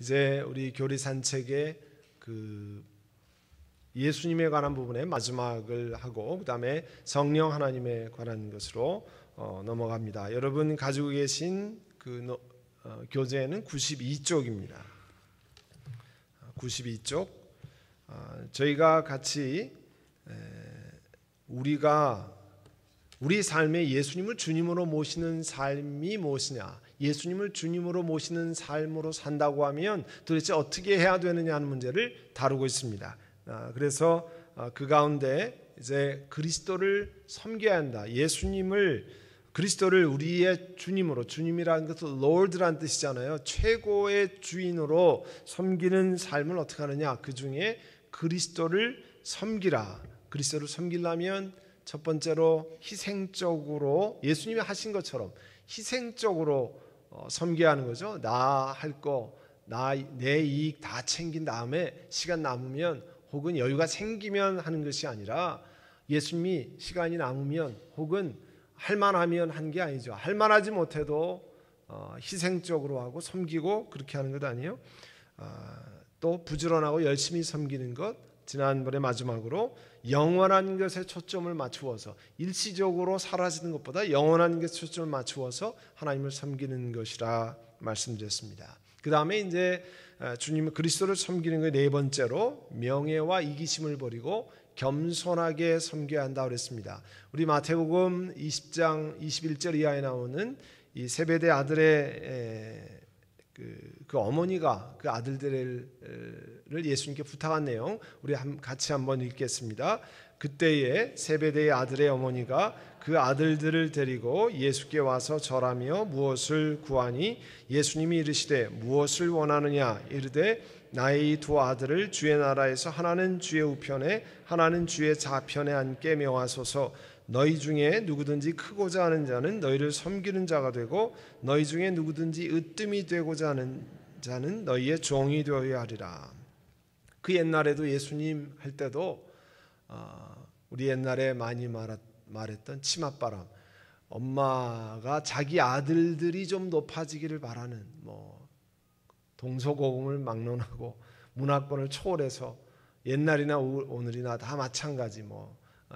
이제 우리 교리 산책의 그 예수님에 관한 부분에 마지막을 하고 그다음에 성령 하나님에 관한 것으로 넘어갑니다. 여러분 가지고 계신 그 교재는 92쪽입니다. 92쪽. 저희가 같이 우리 삶에 예수님을 주님으로 모시는 삶이 무엇이냐, 예수님을 주님으로 모시는 삶으로 산다고 하면 도대체 어떻게 해야 되느냐 하는 문제를 다루고 있습니다. 그래서 그 가운데 이제 그리스도를 섬겨야 한다. 그리스도를 우리의 주님으로, 주님이라는 것은 Lord라는 뜻이잖아요. 최고의 주인으로 섬기는 삶을 어떻게 하느냐. 그 중에 그리스도를 섬기라. 그리스도를 섬기려면 첫 번째로 희생적으로 예수님이 하신 것처럼 희생적으로 섬겨야 하는 거죠. 나 할 거, 내 이익 다 챙긴 다음에 시간 남으면 혹은 여유가 생기면 하는 것이 아니라 예수님이 시간이 남으면 혹은 할만하면 한 게 아니죠. 할만하지 못해도 희생적으로 하고 섬기고 그렇게 하는 것 아니에요. 또 부지런하고 열심히 섬기는 것. 지난번에 마지막으로 영원한 것에 초점을 맞추어서 일시적으로 사라지는 것보다 영원한 것에 초점을 맞추어서 하나님을 섬기는 것이라 말씀드렸습니다. 그 다음에 이제 주님 그리스도를 섬기는 것 네 번째로 명예와 이기심을 버리고 겸손하게 섬겨야 한다 그랬습니다. 우리 마태복음 20장 21절 이하에 나오는 이 세베대 아들의 그 어머니가 그 아들들을 예수님께 부탁한 내용 우리 같이 한번 읽겠습니다. 그때에 세베대의 아들의 어머니가 그 아들들을 데리고 예수께 와서 절하며 무엇을 구하니 예수님이 이르시되 무엇을 원하느냐 이르되 나의 두 아들을 주의 나라에서 하나는 주의 우편에 하나는 주의 좌편에 앉게 명하소서. 너희 중에 누구든지 크고자 하는 자는 너희를 섬기는 자가 되고 너희 중에 누구든지 으뜸이 되고자 하는 자는 너희의 종이 되어야 하리라. 그 옛날에도 예수님 할 때도 우리 옛날에 많이 말했던 치맛바람, 엄마가 자기 아들들이 좀 높아지기를 바라는 동서고금을 막론하고 문화권을 초월해서 옛날이나 오늘이나 다 마찬가지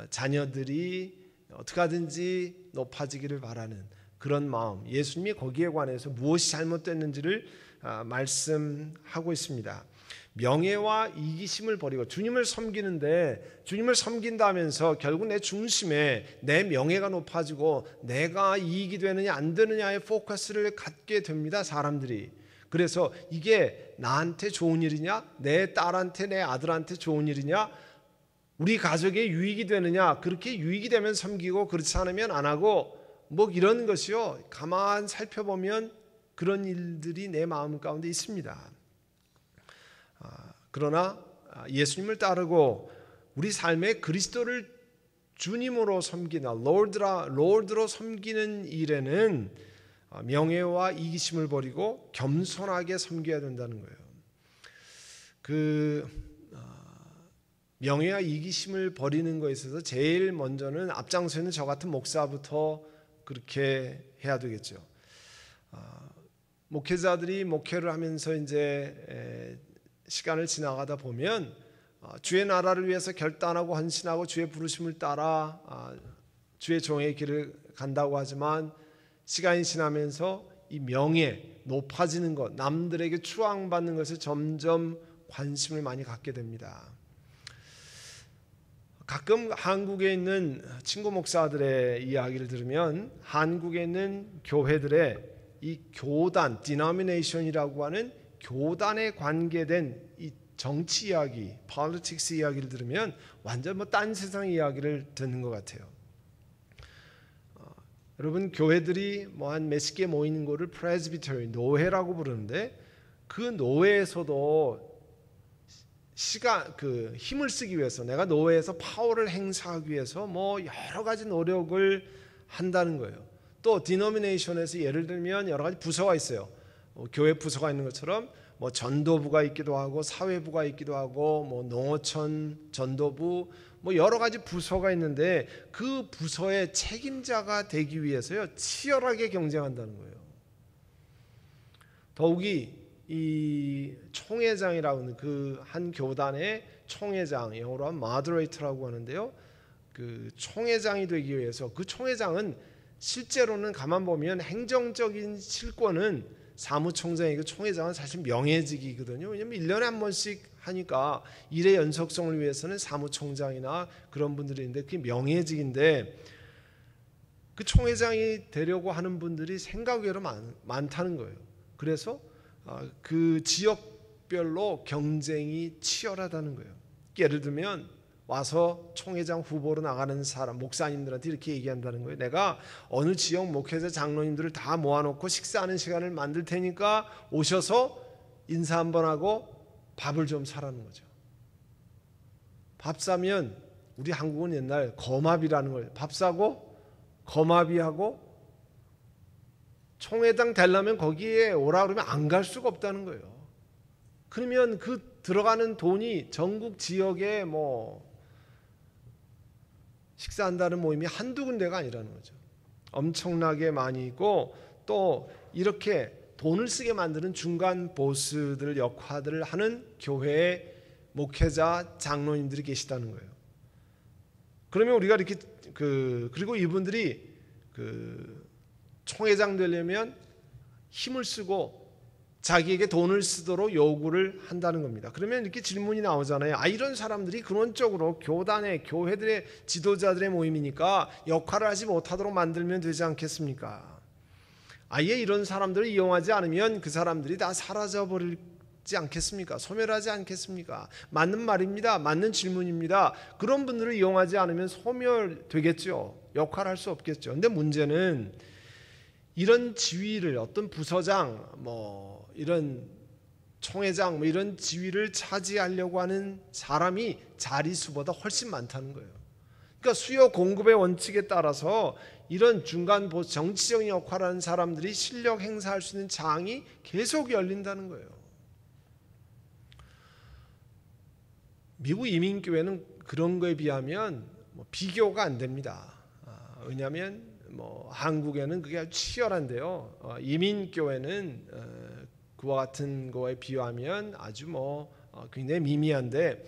자녀들이 어떻게 하든지 높아지기를 바라는 그런 마음, 예수님이 거기에 관해서 무엇이 잘못됐는지를 말씀하고 있습니다. 명예와 이기심을 버리고 주님을 섬기는데 주님을 섬긴다면서 결국 내 중심에 내 명예가 높아지고 내가 이익이 되느냐 안 되느냐의 포커스를 갖게 됩니다. 사람들이. 그래서 이게 나한테 좋은 일이냐, 내 딸한테 내 아들한테 좋은 일이냐, 우리 가족에 유익이 되느냐, 그렇게 유익이 되면 섬기고 그렇지 않으면 안 하고 이런 것이요. 가만 살펴보면 그런 일들이 내 마음 가운데 있습니다. 그러나 예수님을 따르고 우리 삶에 그리스도를 주님으로 섬기나 롤드로 섬기는 일에는 명예와 이기심을 버리고 겸손하게 섬겨야 된다는 거예요. 명예와 이기심을 버리는 것에 있어서 제일 먼저는 앞장서는 저 같은 목사부터 그렇게 해야 되겠죠. 목회자들이 목회를 하면서 이제 시간을 지나가다 보면 주의 나라를 위해서 결단하고 헌신하고 주의 부르심을 따라 주의 종의 길을 간다고 하지만 시간이 지나면서 이 명예, 높아지는 것, 남들에게 추앙받는 것에 점점 관심을 많이 갖게 됩니다. 가끔 한국에 있는 친구 목사들의 이야기를 들으면 한국에 있는 교회들의 이 교단, denomination이라고 하는 교단에 관계된 이 정치 이야기, politics 이야기를 들으면 완전 딴 세상 이야기를 듣는 것 같아요. 여러분 교회들이 한 몇십 개 모이는 거를 프레스비터리, 노회라고 부르는데 그 노회에서도 힘을 쓰기 위해서 내가 노회에서 파워를 행사하기 위해서 여러 가지 노력을 한다는 거예요. 또 디노미네이션에서 예를 들면 여러 가지 부서가 있어요. 교회 부서가 있는 것처럼 전도부가 있기도 하고 사회부가 있기도 하고 농어촌 전도부 여러 가지 부서가 있는데 그 부서의 책임자가 되기 위해서요 치열하게 경쟁한다는 거예요. 더욱이 이 총회장이라고 하는 그 한 교단의 총회장, 영어로 하면 moderator라고 하는데요. 그 총회장이 되기 위해서 그 총회장은 실제로는 가만 보면 행정적인 실권은 사무총장이고 총회장은 사실 명예직이거든요. 왜냐하면 1년에 한 번씩 하니까 일의 연속성을 위해서는 사무총장이나 그런 분들이 있는데 그게 명예직인데 그 총회장이 되려고 하는 분들이 생각 외로 많다는 거예요. 그래서 그 지역별로 경쟁이 치열하다는 거예요. 예를 들면 와서 총회장 후보로 나가는 사람, 목사님들한테 이렇게 얘기한다는 거예요. 내가 어느 지역 목회자 장로님들을 다 모아놓고 식사하는 시간을 만들 테니까 오셔서 인사 한번 하고 밥을 좀 사라는 거죠. 밥 사면 우리 한국은 옛날 거마비라는 걸 밥 사고 거마비하고 총회장 되려면 거기에 오라 그러면 안 갈 수가 없다는 거예요. 그러면 그 들어가는 돈이 전국 지역에 뭐 식사한다는 모임이 한두 군데가 아니라는 거죠. 엄청나게 많이 있고 또 이렇게 돈을 쓰게 만드는 중간 보스들 역할들을 하는 교회의 목회자 장로님들이 계시다는 거예요. 그러면 우리가 이렇게 그리고 이분들이 총회장 되려면 힘을 쓰고 자기에게 돈을 쓰도록 요구를 한다는 겁니다. 그러면 이렇게 질문이 나오잖아요. 이런 사람들이 근원적으로 교단의 교회들의 지도자들의 모임이니까 역할을 하지 못하도록 만들면 되지 않겠습니까? 아예 이런 사람들을 이용하지 않으면 그 사람들이 다 사라져버리지 않겠습니까? 소멸하지 않겠습니까? 맞는 말입니다. 맞는 질문입니다. 그런 분들을 이용하지 않으면 소멸되겠죠. 역할을 할 수 없겠죠. 근데 문제는 이런 지위를 어떤 부서장 이런 총회장 이런 지위를 차지하려고 하는 사람이 자리수보다 훨씬 많다는 거예요. 그러니까 수요 공급의 원칙에 따라서 이런 중간 보수 정치적인 역할을 하는 사람들이 실력 행사할 수 있는 장이 계속 열린다는 거예요. 미국 이민교회는 그런 거에 비하면 비교가 안 됩니다. 왜냐하면 한국에는 그게 아주 치열한데요. 이민교회는 그와 같은 거에 비하면 아주 굉장히 미미한데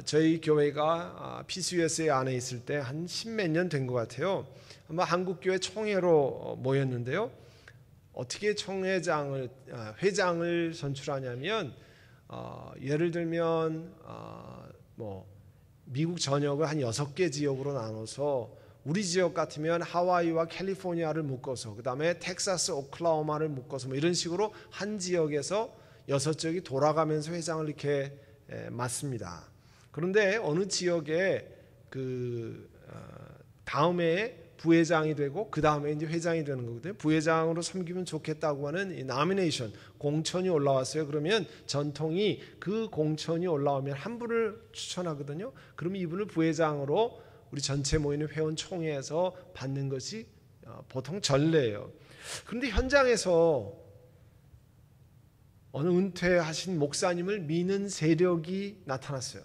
저희 교회가 PCUSA 안에 있을 때 한 10몇 년 된 것 같아요. 아마 한국교회 총회로 모였는데요. 어떻게 회장을 선출하냐면 예를 들면 미국 전역을 한 6개 지역으로 나눠서 우리 지역 같으면 하와이와 캘리포니아를 묶어서 그 다음에 텍사스, 오클라호마를 묶어서 이런 식으로 한 지역에서 6지역이 돌아가면서 회장을 이렇게 맡습니다. 그런데 어느 지역에 다음에 부회장이 되고 그 다음에 이제 회장이 되는 거거든요. 부회장으로 섬기면 좋겠다고 하는 이 나미네이션 공천이 올라왔어요. 그러면 전통이 그 공천이 올라오면 한 분을 추천하거든요. 그러면 이분을 부회장으로 우리 전체 모이는 회원 총회에서 받는 것이 보통 전례예요. 그런데 현장에서 어느 은퇴하신 목사님을 미는 세력이 나타났어요.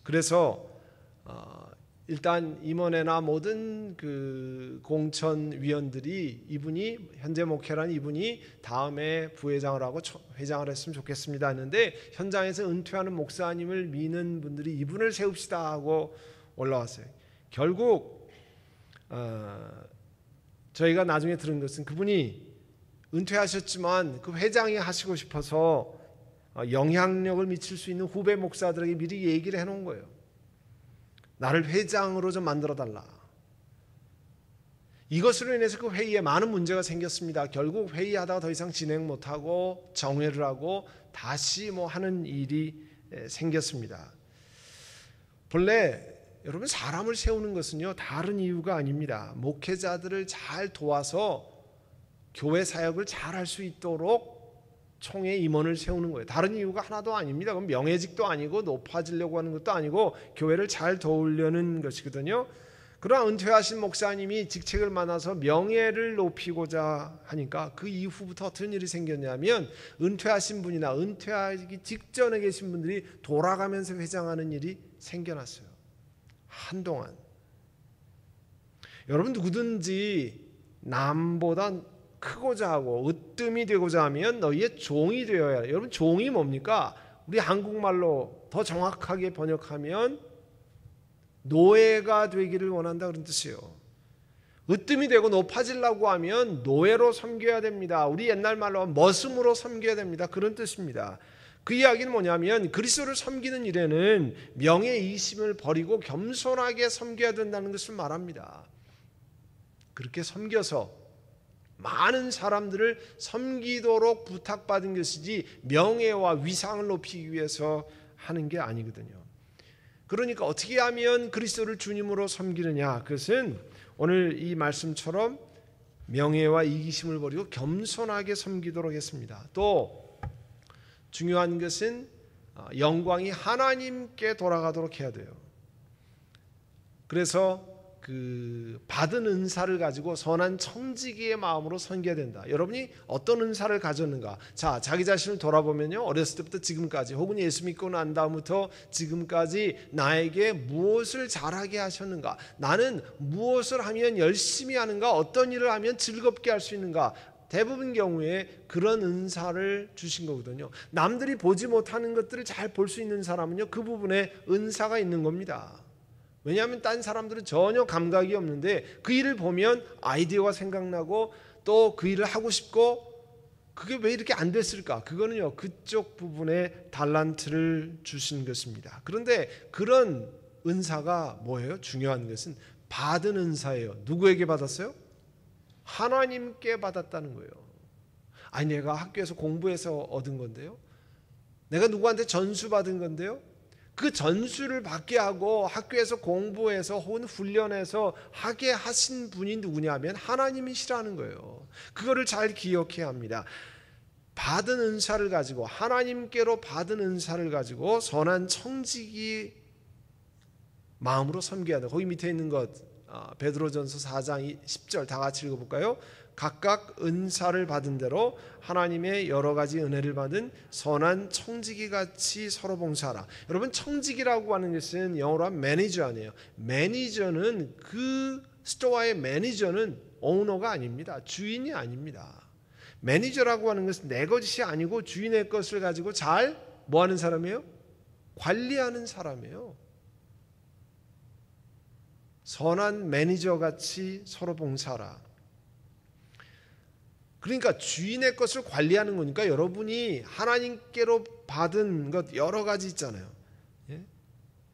그래서 일단 임원회나 모든 그 공천위원들이 이분이 현재 목회라는 이분이 다음에 부회장을 하고 회장을 했으면 좋겠습니다 했는데 현장에서 은퇴하는 목사님을 미는 분들이 이분을 세웁시다 하고 올라왔어요. 결국 저희가 나중에 들은 것은 그분이 은퇴하셨지만 그 회장이 하시고 싶어서 영향력을 미칠 수 있는 후배 목사들에게 미리 얘기를 해놓은 거예요. 나를 회장으로 좀 만들어달라. 이것으로 인해서 그 회의에 많은 문제가 생겼습니다. 결국 회의하다가 더 이상 진행 못하고 정회를 하고 다시 하는 일이 생겼습니다. 본래 여러분 사람을 세우는 것은요 다른 이유가 아닙니다. 목회자들을 잘 도와서 교회 사역을 잘 할 수 있도록 총회 임원을 세우는 거예요. 다른 이유가 하나도 아닙니다. 그럼 명예직도 아니고 높아지려고 하는 것도 아니고 교회를 잘 도우려는 것이거든요. 그러나 은퇴하신 목사님이 직책을 만나서 명예를 높이고자 하니까 그 이후부터 어떤 일이 생겼냐면 은퇴하신 분이나 은퇴하기 직전에 계신 분들이 돌아가면서 회장하는 일이 생겨났어요. 한동안. 여러분 누구든지 남보다 크고자 하고 으뜸이 되고자 하면 너희의 종이 되어야 해. 여러분, 종이 뭡니까? 우리 한국말로 더 정확하게 번역하면 노예가 되기를 원한다 그런 뜻이에요. 으뜸이 되고 높아지려고 하면 노예로 섬겨야 됩니다. 우리 옛날 말로 머슴으로 섬겨야 됩니다. 그런 뜻입니다. 그 이야기는 뭐냐면 그리스도를 섬기는 일에는 명예이심을 버리고 겸손하게 섬겨야 된다는 것을 말합니다. 그렇게 섬겨서 많은 사람들을 섬기도록 부탁받은 것이지 명예와 위상을 높이기 위해서 하는 게 아니거든요. 그러니까 어떻게 하면 그리스도를 주님으로 섬기느냐? 그것은 오늘 이 말씀처럼 명예와 이기심을 버리고 겸손하게 섬기도록 했습니다. 또 중요한 것은 영광이 하나님께 돌아가도록 해야 돼요. 그래서 그 받은 은사를 가지고 선한 청지기의 마음으로 섬겨야 된다. 여러분이 어떤 은사를 가졌는가? 자, 자기 자신을 돌아보면요, 어렸을 때부터 지금까지 혹은 예수 믿고 난 다음부터 지금까지 나에게 무엇을 잘하게 하셨는가? 나는 무엇을 하면 열심히 하는가? 어떤 일을 하면 즐겁게 할 수 있는가? 대부분 경우에 그런 은사를 주신 거거든요. 남들이 보지 못하는 것들을 잘 볼 수 있는 사람은요, 그 부분에 은사가 있는 겁니다. 왜냐하면 딴 사람들은 전혀 감각이 없는데 그 일을 보면 아이디어가 생각나고 또 그 일을 하고 싶고, 그게 왜 이렇게 안 됐을까? 그거는요, 그쪽 부분에 달란트를 주신 것입니다. 그런데 그런 은사가 뭐예요? 중요한 것은 받은 은사예요. 누구에게 받았어요? 하나님께 받았다는 거예요. 아니, 내가 학교에서 공부해서 얻은 건데요, 내가 누구한테 전수 받은 건데요, 그 전수를 받게 하고 학교에서 공부해서 혹은 훈련해서 하게 하신 분이 누구냐면 하나님이시라는 거예요. 그거를 잘 기억해야 합니다. 받은 은사를 가지고, 하나님께로 받은 은사를 가지고 선한 청지기 마음으로 섬겨야 돼. 거기 밑에 있는 것, 베드로전서 4장 10절 다 같이 읽어볼까요? 각각 은사를 받은 대로 하나님의 여러 가지 은혜를 받은 선한 청지기같이 서로 봉사하라. 여러분, 청지기라고 하는 것은 영어로 하면 매니저 아니에요. 매니저는, 그 스토어의 매니저는 오너가 아닙니다. 주인이 아닙니다. 매니저라고 하는 것은 내 것이 아니고 주인의 것을 가지고 잘 뭐하는 사람이에요? 관리하는 사람이에요. 선한 매니저같이 서로 봉사하라. 그러니까 주인의 것을 관리하는 거니까 여러분이 하나님께로 받은 것 여러 가지 있잖아요.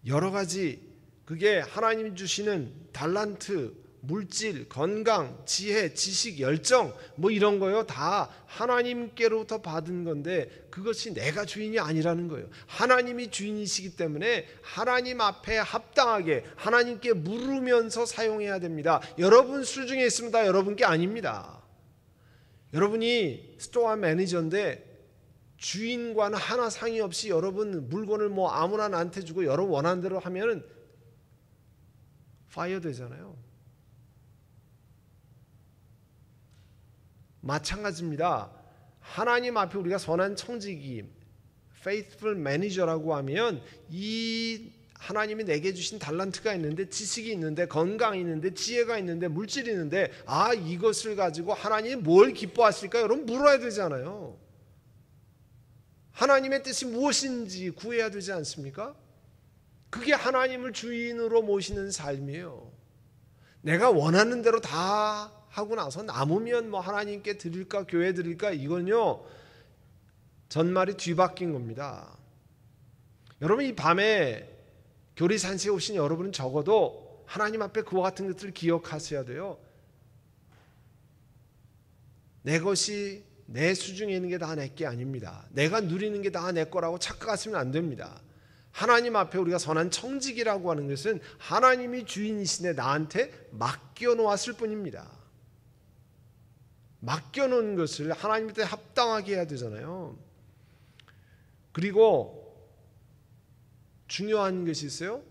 여러 가지, 그게 하나님이 주시는 달란트, 물질, 건강, 지혜, 지식, 열정 뭐 이런 거요, 다 하나님께로부터 받은 건데 그것이 내가 주인이 아니라는 거예요. 하나님이 주인이시기 때문에 하나님 앞에 합당하게 하나님께 물으면서 사용해야 됩니다. 여러분 수중에 있으면 다 여러분 게 아닙니다. 여러분이 스토어 매니저인데 주인과는 하나 상의 없이 여러분 물건을 뭐 아무나 나한테 주고 여러분 원하는 대로 하면은 파이어 되잖아요. 마찬가지입니다. 하나님 앞에 우리가 선한 청지기, faithful manager라고 하면 이 하나님이 내게 주신 달란트가 있는데, 지식이 있는데, 건강이 있는데, 지혜가 있는데, 물질이 있는데, 이것을 가지고 하나님이 뭘 기뻐하실까? 여러분 물어야 되잖아요. 하나님의 뜻이 무엇인지 구해야 되지 않습니까? 그게 하나님을 주인으로 모시는 삶이에요. 내가 원하는 대로 다 하고 나서 남으면 뭐 하나님께 드릴까, 교회 드릴까, 이건요 전말이 뒤바뀐 겁니다. 여러분, 이 밤에 교리 산시에 오신 여러분은 적어도 하나님 앞에 그와 같은 것들을 기억하셔야 돼요. 내 것이, 내 수중에 있는 게 다 내 게 아닙니다. 내가 누리는 게 다 내 거라고 착각하시면 안 됩니다. 하나님 앞에 우리가 선한 청지기라고 하는 것은 하나님이 주인이신데 나한테 맡겨놓았을 뿐입니다. 맡겨놓은 것을 하나님께 합당하게 해야 되잖아요. 그리고 중요한 것이 있어요.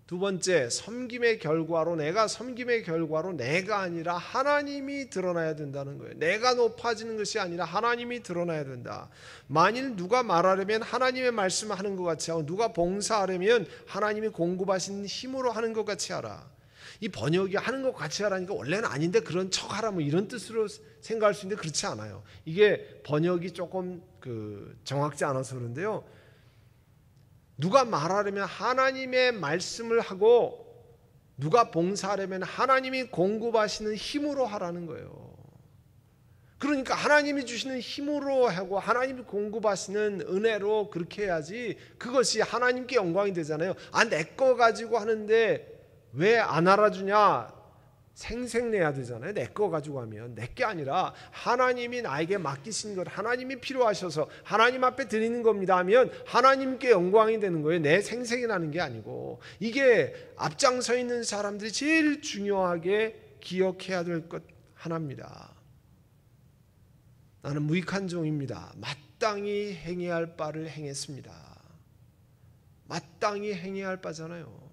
두 번째, 섬김의 결과로, 내가 섬김의 결과로 내가 아니라 하나님이 드러나야 된다는 거예요. 내가 높아지는 것이 아니라 하나님이 드러나야 된다. 만일 누가 말하려면 하나님의 말씀을 하는 것 같이 하고, 누가 봉사하려면 하나님이 공급하신 힘으로 하는 것 같이 하라. 이 번역이 하는 것 같이 하라니까 원래는 아닌데 그런 척하라 뭐 이런 뜻으로 생각할 수 있는데 그렇지 않아요. 이게 번역이 조금 정확지 않아서 그런데요. 누가 말하려면 하나님의 말씀을 하고 누가 봉사하려면 하나님이 공급하시는 힘으로 하라는 거예요. 그러니까 하나님이 주시는 힘으로 하고 하나님이 공급하시는 은혜로 그렇게 해야지 그것이 하나님께 영광이 되잖아요. 내 거 가지고 하는데 왜 안 알아주냐? 생색내야 되잖아요. 내 거 가지고 하면 내 게 아니라 하나님이 나에게 맡기신 것, 하나님이 필요하셔서 하나님 앞에 드리는 겁니다 하면 하나님께 영광이 되는 거예요. 내 생색이 나는 게 아니고. 이게 앞장서 있는 사람들이 제일 중요하게 기억해야 될 것 하나입니다. 나는 무익한 종입니다. 마땅히 행해야 할 바를 행했습니다. 마땅히 행해야 할 바잖아요.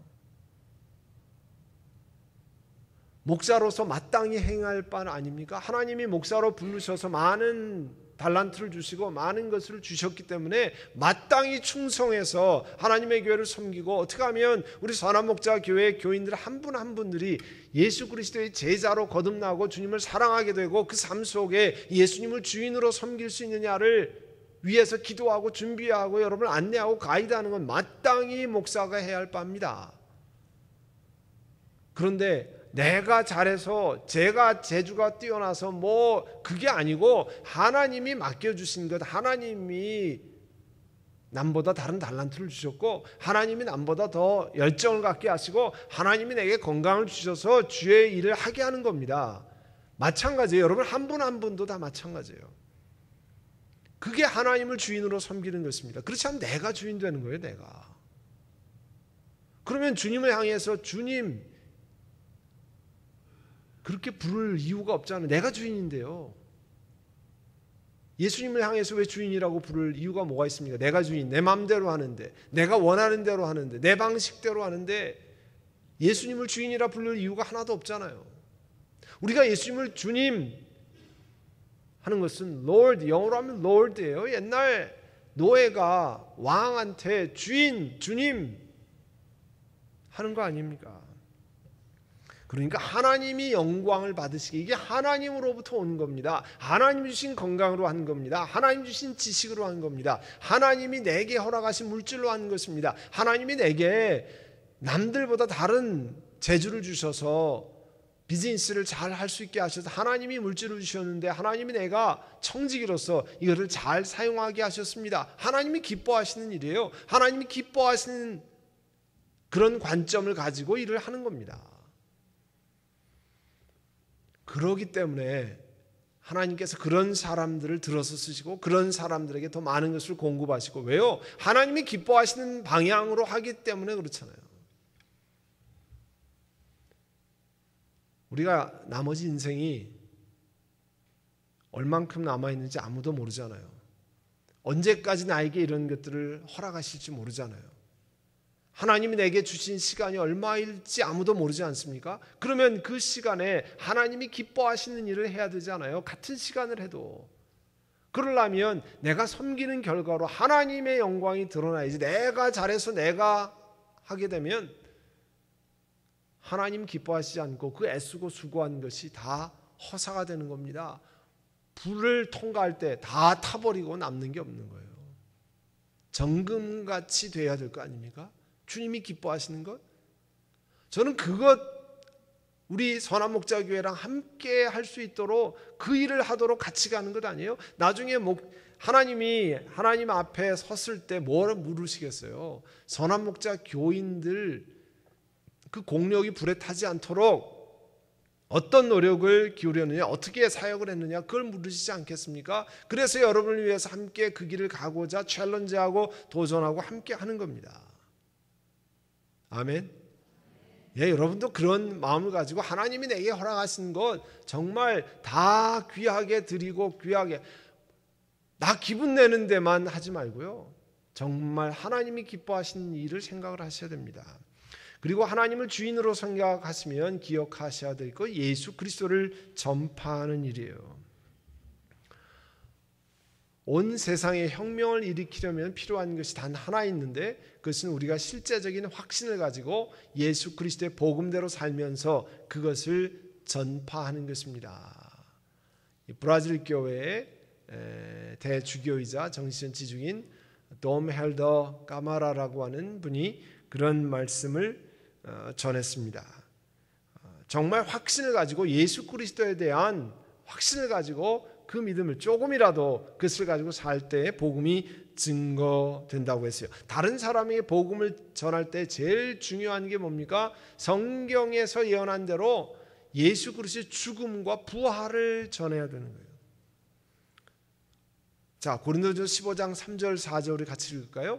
목사로서 마땅히 행할 바는 아닙니까? 하나님이 목사로 부르셔서 많은 달란트를 주시고 많은 것을 주셨기 때문에 마땅히 충성해서 하나님의 교회를 섬기고 어떻게 하면 우리 선한목자 교회 교인들 한 분 한 분들이 예수 그리스도의 제자로 거듭나고 주님을 사랑하게 되고 그 삶 속에 예수님을 주인으로 섬길 수 있느냐를 위해서 기도하고 준비하고 여러분을 안내하고 가이드하는 건 마땅히 목사가 해야 할 바입니다. 그런데 내가 잘해서 제가 재주가 뛰어나서 뭐 그게 아니고 하나님이 맡겨주신 것, 하나님이 남보다 다른 달란트를 주셨고 하나님이 남보다 더 열정을 갖게 하시고 하나님이 내게 건강을 주셔서 주의 일을 하게 하는 겁니다. 마찬가지예요. 여러분 한 분 한 분도 다 마찬가지예요. 그게 하나님을 주인으로 섬기는 것입니다. 그렇지 않으면 내가 주인 되는 거예요. 내가. 그러면 주님을 향해서 주님 그렇게 부를 이유가 없잖아요. 내가 주인인데요. 예수님을 향해서 왜 주인이라고 부를 이유가 뭐가 있습니까? 내가 주인, 내 마음대로 하는데, 내가 원하는 대로 하는데, 내 방식대로 하는데 예수님을 주인이라 부를 이유가 하나도 없잖아요. 우리가 예수님을 주님 하는 것은 Lord, 영어로 하면 Lord예요. 옛날 노예가 왕한테 주인, 주님 하는 거 아닙니까? 그러니까 하나님이 영광을 받으시게 이게 하나님으로부터 온 겁니다. 하나님이 주신 건강으로 한 겁니다. 하나님이 주신 지식으로 한 겁니다. 하나님이 내게 허락하신 물질로 한 것입니다. 하나님이 내게 남들보다 다른 재주를 주셔서 비즈니스를 잘 할 수 있게 하셔서 하나님이 물질을 주셨는데 하나님이 내가 청지기로서 이거를 잘 사용하게 하셨습니다. 하나님이 기뻐하시는 일이에요. 하나님이 기뻐하시는 그런 관점을 가지고 일을 하는 겁니다. 그러기 때문에 하나님께서 그런 사람들을 들어서 쓰시고 그런 사람들에게 더 많은 것을 공급하시고 왜요? 하나님이 기뻐하시는 방향으로 하기 때문에 그렇잖아요. 우리가 나머지 인생이 얼만큼 남아있는지 아무도 모르잖아요. 언제까지 나에게 이런 것들을 허락하실지 모르잖아요. 하나님이 내게 주신 시간이 얼마일지 아무도 모르지 않습니까? 그러면 그 시간에 하나님이 기뻐하시는 일을 해야 되지 않아요? 같은 시간을 해도. 그러려면 내가 섬기는 결과로 하나님의 영광이 드러나야지. 내가 잘해서 내가 하게 되면 하나님 기뻐하시지 않고 그 애쓰고 수고한 것이 다 허사가 되는 겁니다. 불을 통과할 때 다 타버리고 남는 게 없는 거예요. 정금같이 돼야 될 거 아닙니까? 주님이 기뻐하시는 것. 저는 그것 우리 선한목자교회랑 함께 할 수 있도록 그 일을 하도록 같이 가는 것 아니에요? 나중에 하나님이 하나님 앞에 섰을 때 뭘 물으시겠어요? 선한목자 교인들 그 공력이 불에 타지 않도록 어떤 노력을 기울였느냐, 어떻게 사역을 했느냐, 그걸 물으시지 않겠습니까? 그래서 여러분을 위해서 함께 그 길을 가고자 챌린지하고 도전하고 함께 하는 겁니다. 아멘. 예, 여러분도 그런 마음을 가지고 하나님이 내게 허락하신 것 정말 다 귀하게 드리고 귀하게 나 기분 내는 데만 하지 말고요. 정말 하나님이 기뻐하시는 일을 생각을 하셔야 됩니다. 그리고 하나님을 주인으로 생각하시면 기억하셔야 될 것 예수 그리스도를 전파하는 일이에요. 온 세상에 혁명을 일으키려면 필요한 것이 단 하나 있는데 그것은 우리가 실제적인 확신을 가지고 예수 그리스도의 복음대로 살면서 그것을 전파하는 것입니다. 브라질 교회의 대주교이자 정신 지중인 돔 헬더 까마라라고 하는 분이 그런 말씀을 전했습니다. 정말 확신을 가지고 예수 그리스도에 대한 확신을 가지고 그 믿음을 조금이라도 그것을 가지고 살 때 복음이 증거된다고 했어요. 다른 사람에게 복음을 전할 때 제일 중요한 게 뭡니까? 성경에서 예언한 대로 예수 그리스도의 죽음과 부활을 전해야 되는 거예요. 자, 고린도전서 15장 3절 4절을 같이 읽을까요?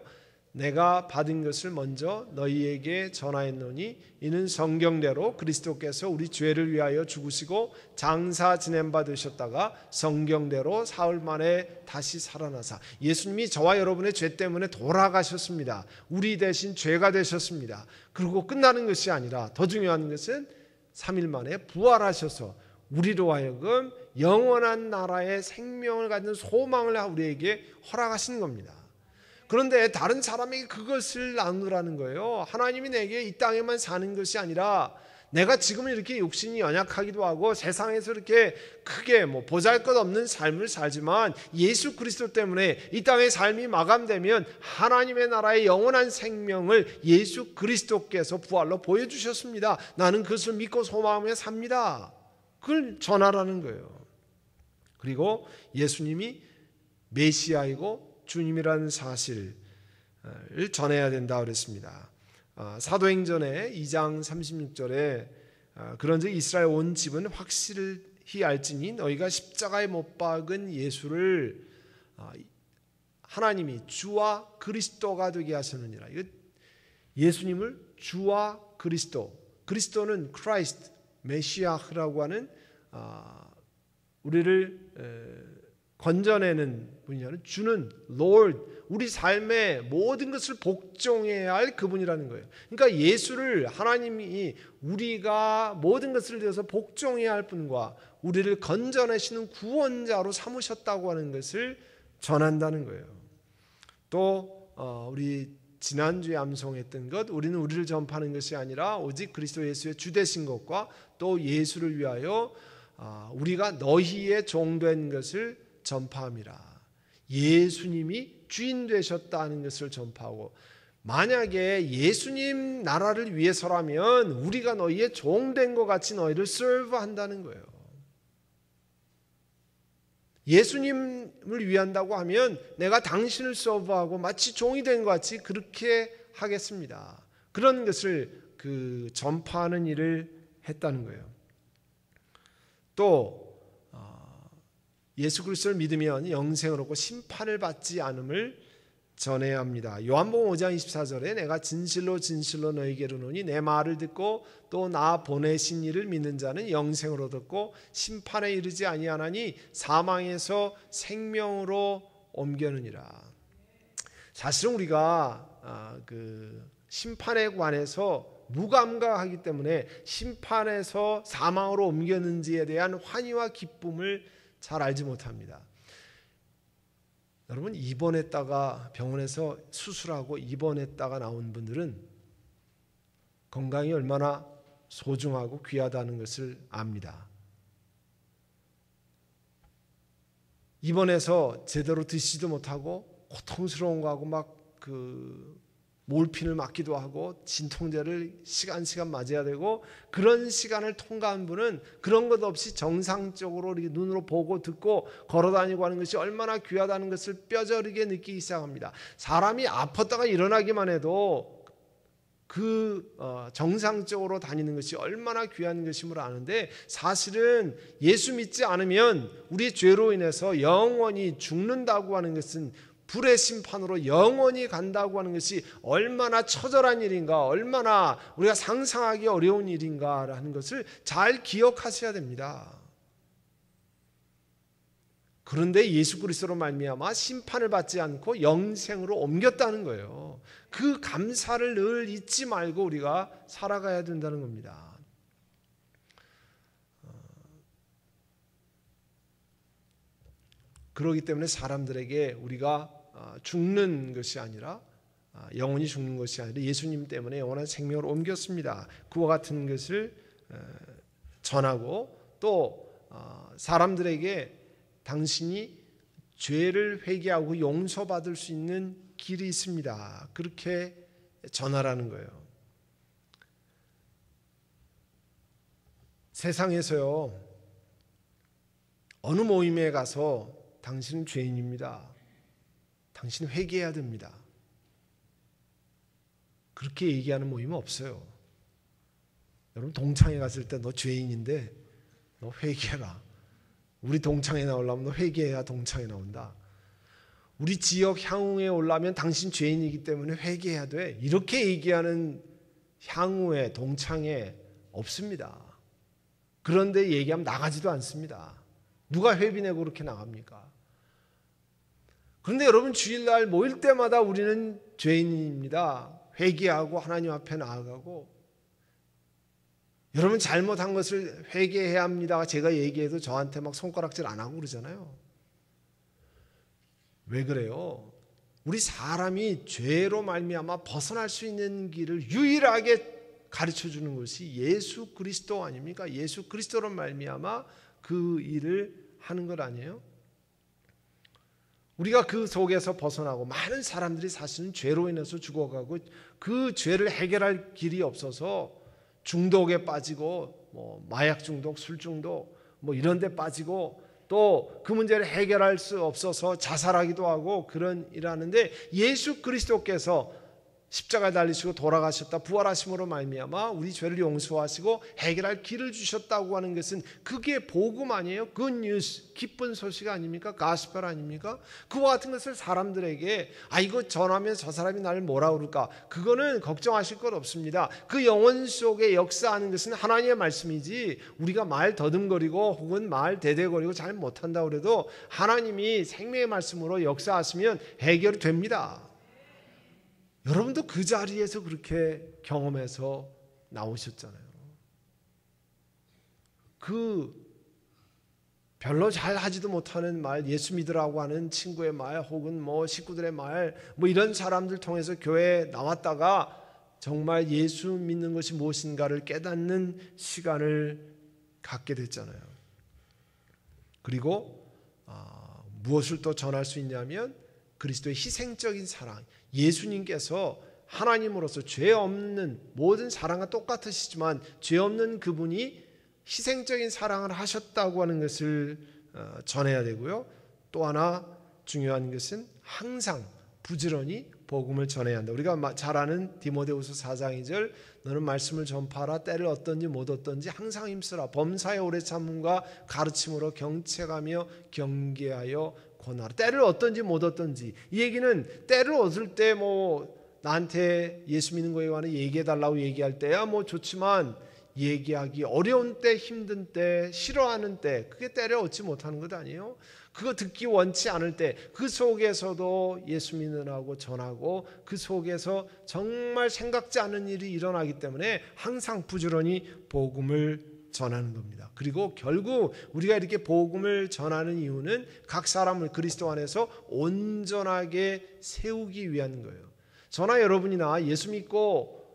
내가 받은 것을 먼저 너희에게 전하였노니 이는 성경대로 그리스도께서 우리 죄를 위하여 죽으시고 장사 지낸 바 되셨다가 성경대로 사흘 만에 다시 살아나사. 예수님이 저와 여러분의 죄 때문에 돌아가셨습니다. 우리 대신 죄가 되셨습니다. 그리고 끝나는 것이 아니라 더 중요한 것은 3일 만에 부활하셔서 우리로 하여금 영원한 나라의 생명을 갖는 소망을 우리에게 허락하신 겁니다. 그런데 다른 사람에게 그것을 나누라는 거예요. 하나님이 내게 이 땅에만 사는 것이 아니라 내가 지금 이렇게 육신이 연약하기도 하고 세상에서 이렇게 크게 보잘것없는 삶을 살지만 예수 그리스도 때문에 이 땅의 삶이 마감되면 하나님의 나라의 영원한 생명을 예수 그리스도께서 부활로 보여주셨습니다. 나는 그것을 믿고 소망하며 삽니다. 그걸 전하라는 거예요. 그리고 예수님이 메시아이고 주님이라는 사실을 전해야 된다 그랬습니다. 사도행전의 2장 36절에 그런즉 이스라엘 온 집은 확실히 알지니 너희가 십자가에 못 박은 예수를 하나님이 주와 그리스도가 되게 하셨느니라. 예수님을 주와 그리스도, 그리스도는 크라이스트, 메시아라고 하는 우리를 건져내는 분이라는 주는 Lord, 우리 삶의 모든 것을 복종해야 할 그분이라는 거예요. 그러니까 예수를 하나님이 우리가 모든 것을 위해서 복종해야 할 분과 우리를 건져내시는 구원자로 삼으셨다고 하는 것을 전한다는 거예요. 또 우리 지난주에 암송했던 것, 우리는 우리를 전파하는 것이 아니라 오직 그리스도 예수의 주 되신 것과 또 예수를 위하여 우리가 너희의 종된 것을 전파함이라. 예수님이 주인 되셨다는 것을 전파하고, 만약에 예수님 나라를 위해서라면 우리가 너희의 종된 것 같이 너희를 서브한다는 거예요. 예수님을 위한다고 하면 내가 당신을 서브하고 마치 종이 된 것 같이 그렇게 하겠습니다. 그런 것을 전파하는 일을 했다는 거예요. 또 예수 그리스도를 믿으면 영생을 얻고 심판을 받지 않음을 전해야 합니다. 요한복음 5장 24절에 내가 진실로 진실로 너희에게 이르노니 내 말을 듣고 또 나 보내신 이를 믿는 자는 영생을 얻었고 심판에 이르지 아니하나니 사망에서 생명으로 옮겨느니라. 사실은 우리가 심판에 관해서 무감각하기 때문에 심판에서 사망으로 옮겼는지에 대한 환희와 기쁨을 잘 알지 못합니다. 여러분, 입원했다가 병원에서 수술하고 입원했다가 나온 분들은 건강이 얼마나 소중하고 귀하다는 것을 압니다. 입원해서 제대로 드시지도 못하고 고통스러운 거하고 몰핀을 맞기도 하고 진통제를 시간 맞아야 되고, 그런 시간을 통과한 분은 그런 것 없이 정상적으로 눈으로 보고 듣고 걸어다니고 하는 것이 얼마나 귀하다는 것을 뼈저리게 느끼기 시작합니다. 사람이 아팠다가 일어나기만 해도 정상적으로 다니는 것이 얼마나 귀한 것임을 아는데, 사실은 예수 믿지 않으면 우리의 죄로 인해서 영원히 죽는다고 하는 것은, 불의 심판으로 영원히 간다고 하는 것이 얼마나 처절한 일인가, 얼마나 우리가 상상하기 어려운 일인가 하는 것을 잘 기억하셔야 됩니다. 그런데 예수 그리스도로 말미암아 심판을 받지 않고 영생으로 옮겼다는 거예요. 그 감사를 늘 잊지 말고 우리가 살아가야 된다는 겁니다. 그렇기 때문에 사람들에게 우리가 죽는 것이 아니라 영원히 죽는 것이 아니라 예수님 때문에 영원한 생명을 옮겼습니다. 그와 같은 것을 전하고 또 사람들에게 당신이 죄를 회개하고 용서받을 수 있는 길이 있습니다. 그렇게 전하라는 거예요. 세상에서요, 어느 모임에 가서 당신은 죄인입니다, 당신 회개해야 됩니다, 그렇게 얘기하는 모임은 없어요. 여러분 동창회 갔을 때 너 죄인인데 너 회개해라. 우리 동창회 나오려면 너 회개해야 동창회 나온다. 우리 지역 향후에 올라면 당신 죄인이기 때문에 회개해야 돼. 이렇게 얘기하는 향후에 동창회 없습니다. 그런데 얘기하면 나가지도 않습니다. 누가 회비 내고 그렇게 나갑니까? 그런데 여러분 주일날 모일 때마다 우리는 죄인입니다. 회개하고 하나님 앞에 나아가고, 여러분 잘못한 것을 회개해야 합니다 제가 얘기해도 저한테 막 손가락질 안 하고 그러잖아요. 왜 그래요? 우리 사람이 죄로 말미암아 벗어날 수 있는 길을 유일하게 가르쳐주는 것이 예수 그리스도 아닙니까? 예수 그리스도로 말미암아 그 일을 하는 것 아니에요? 우리가 그 속에서 벗어나고, 많은 사람들이 사실은 죄로 인해서 죽어가고 그 죄를 해결할 길이 없어서 중독에 빠지고 마약 중독, 술 중독 이런 데 빠지고, 또 그 문제를 해결할 수 없어서 자살하기도 하고 그런 일하는데, 예수 그리스도께서 십자가에 달리시고 돌아가셨다 부활하심으로 말미암아 우리 죄를 용서하시고 해결할 길을 주셨다고 하는 것은 그게 복음 아니에요? 굿뉴스, 기쁜 소식 아닙니까? 가스펠 아닙니까? 그와 같은 것을 사람들에게 이거 전하면 저 사람이 나를 뭐라 그럴까? 그거는 걱정하실 것 없습니다. 그 영혼 속에 역사하는 것은 하나님의 말씀이지, 우리가 말 더듬거리고 혹은 말 대대거리고 잘 못한다고 그래도 하나님이 생명의 말씀으로 역사하시면 해결이 됩니다. 여러분도 그 자리에서 그렇게 경험해서 나오셨잖아요. 그 별로 잘 하지도 못하는 말, 예수 믿으라고 하는 친구의 말 혹은 식구들의 말 이런 사람들 통해서 교회에 나왔다가 정말 예수 믿는 것이 무엇인가를 깨닫는 시간을 갖게 됐잖아요. 그리고 무엇을 또 전할 수 있냐면 그리스도의 희생적인 사랑, 예수님께서 하나님으로서 죄 없는, 모든 사랑과 똑같으시지만 죄 없는 그분이 희생적인 사랑을 하셨다고 하는 것을 전해야 되고요. 또 하나 중요한 것은 항상 부지런히 복음을 전해야 한다. 우리가 잘 아는 디모데후서 4장 2절, 너는 말씀을 전파하라. 때를 얻든지 못 얻든지 항상 힘쓰라. 범사의 오래 참음과 가르침으로 경책하며 경계하여 권하라. 때를 얻든지 못 얻든지, 이 얘기는 때를 얻을 때 나한테 예수 믿는 거에 관해 얘기해달라고 얘기할 때야 좋지만, 얘기하기 어려운 때, 힘든 때, 싫어하는 때, 그게 때를 얻지 못하는 것 아니에요? 그거 듣기 원치 않을 때, 그 속에서도 예수 믿으라고 전하고, 그 속에서 정말 생각지 않은 일이 일어나기 때문에 항상 부지런히 복음을 전하는 겁니다. 그리고 결국 우리가 이렇게 복음을 전하는 이유는 각 사람을 그리스도 안에서 온전하게 세우기 위한 거예요. 저나 여러분이나 예수 믿고,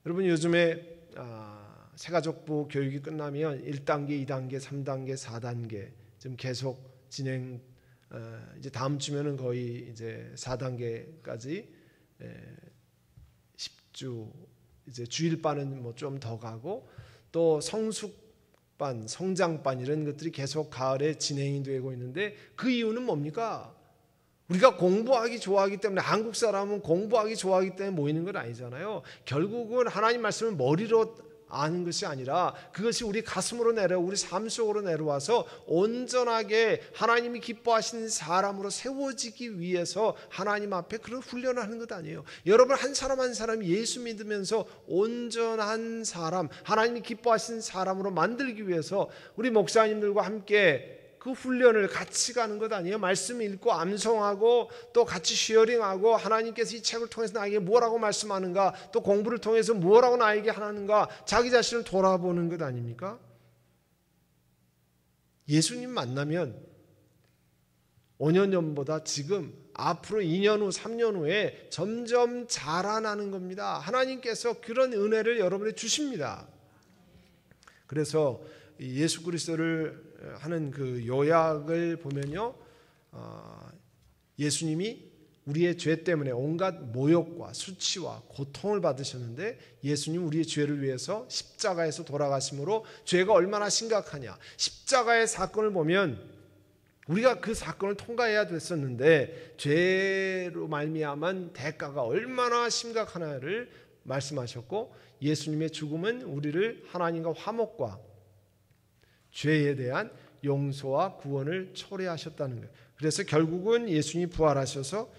여러분 요즘에 새가족부 교육이 끝나면 1단계, 2단계, 3단계, 4단계 지금 계속 진행, 이제 다음 주면은 거의 이제 4단계까지 10주, 이제 주일반은 좀 더 가고, 또 성숙반, 성장반 이런 것들이 계속 가을에 진행이 되고 있는데, 그 이유는 뭡니까? 우리가 공부하기 좋아하기 때문에, 한국 사람은 공부하기 좋아하기 때문에 모이는 건 아니잖아요. 결국은 하나님 말씀을 머리로 아는 것이 아니라 그것이 우리 가슴으로 우리 삶 속으로 내려와서 온전하게 하나님이 기뻐하시는 사람으로 세워지기 위해서 하나님 앞에 그런 훈련을 하는 것 아니에요. 여러분 한 사람 한 사람이 예수 믿으면서 온전한 사람, 하나님이 기뻐하시는 사람으로 만들기 위해서 우리 목사님들과 함께 그 훈련을 같이 가는 것 아니에요? 말씀 읽고 암송하고 또 같이 쉐어링하고, 하나님께서 이 책을 통해서 나에게 뭐라고 말씀하는가, 또 공부를 통해서 뭐라고 나에게 하는가, 자기 자신을 돌아보는 것 아닙니까? 예수님 만나면 5년 전보다 지금 앞으로 2년 후, 3년 후에 점점 자라나는 겁니다. 하나님께서 그런 은혜를 여러분에게 주십니다. 그래서 예수 그리스도를 하는 그 요약을 보면요, 예수님이 우리의 죄 때문에 온갖 모욕과 수치와 고통을 받으셨는데, 예수님 우리의 죄를 위해서 십자가에서 돌아가심으로 죄가 얼마나 심각하냐, 십자가의 사건을 보면 우리가 그 사건을 통과해야 됐었는데 죄로 말미암은 대가가 얼마나 심각하냐를 말씀하셨고, 예수님의 죽음은 우리를 하나님과 화목과 죄에 대한 용서와 구원을 초래하셨다는 거예요. 그래서 결국은 예수님이 부활하셔서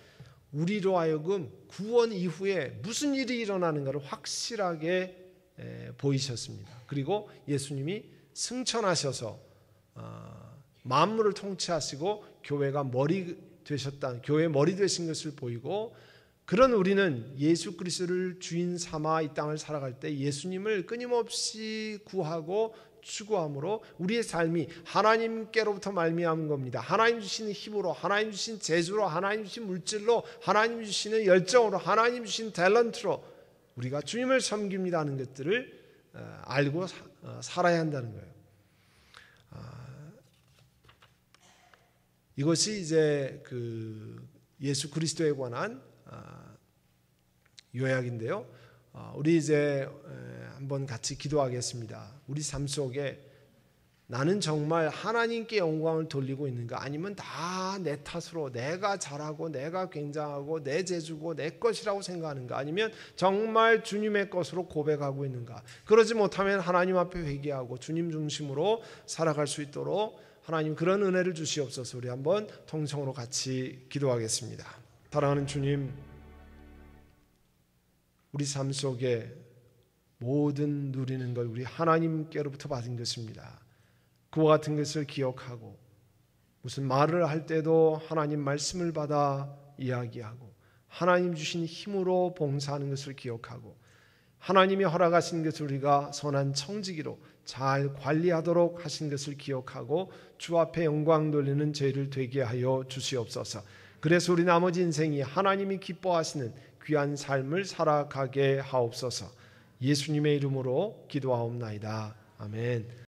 우리로 하여금 구원 이후에 무슨 일이 일어나는가를 확실하게 보이셨습니다. 그리고 예수님이 승천하셔서 만물을 통치하시고 교회가 머리 되셨다, 교회의 머리 되신 것을 보이고, 그런 우리는 예수 그리스도를 주인 삼아 이 땅을 살아갈 때 예수님을 끊임없이 구하고 추구함으로 우리의 삶이 하나님께로부터 말미암은 겁니다. 하나님 주시는 힘으로, 하나님 주신 재주로, 하나님 주신 물질로, 하나님 주시는 열정으로, 하나님 주신 탤런트로 우리가 주님을 섬깁니다 하는 것들을 알고 살아야 한다는 거예요. 이것이 이제 그 예수 그리스도에 관한 요약인데요. 우리 이제 한번 같이 기도하겠습니다. 우리 삶 속에 나는 정말 하나님께 영광을 돌리고 있는가, 아니면 다 내 탓으로 내가 잘하고 내가 굉장하고 내 재주고 내 것이라고 생각하는가, 아니면 정말 주님의 것으로 고백하고 있는가. 그러지 못하면 하나님 앞에 회개하고 주님 중심으로 살아갈 수 있도록 하나님 그런 은혜를 주시옵소서. 우리 한번 통성으로 같이 기도하겠습니다. 사랑하는 주님, 우리 삶 속에 모든 누리는 걸 우리 하나님께로부터 받은 것입니다. 그와 같은 것을 기억하고, 무슨 말을 할 때도 하나님 말씀을 받아 이야기하고, 하나님 주신 힘으로 봉사하는 것을 기억하고, 하나님이 허락하신 것을 우리가 선한 청지기로 잘 관리하도록 하신 것을 기억하고 주 앞에 영광 돌리는 저희를 되게 하여 주시옵소서. 그래서 우리 나머지 인생이 하나님이 기뻐하시는 귀한 삶을 살아가게 하옵소서. 예수님의 이름으로 기도하옵나이다. 아멘.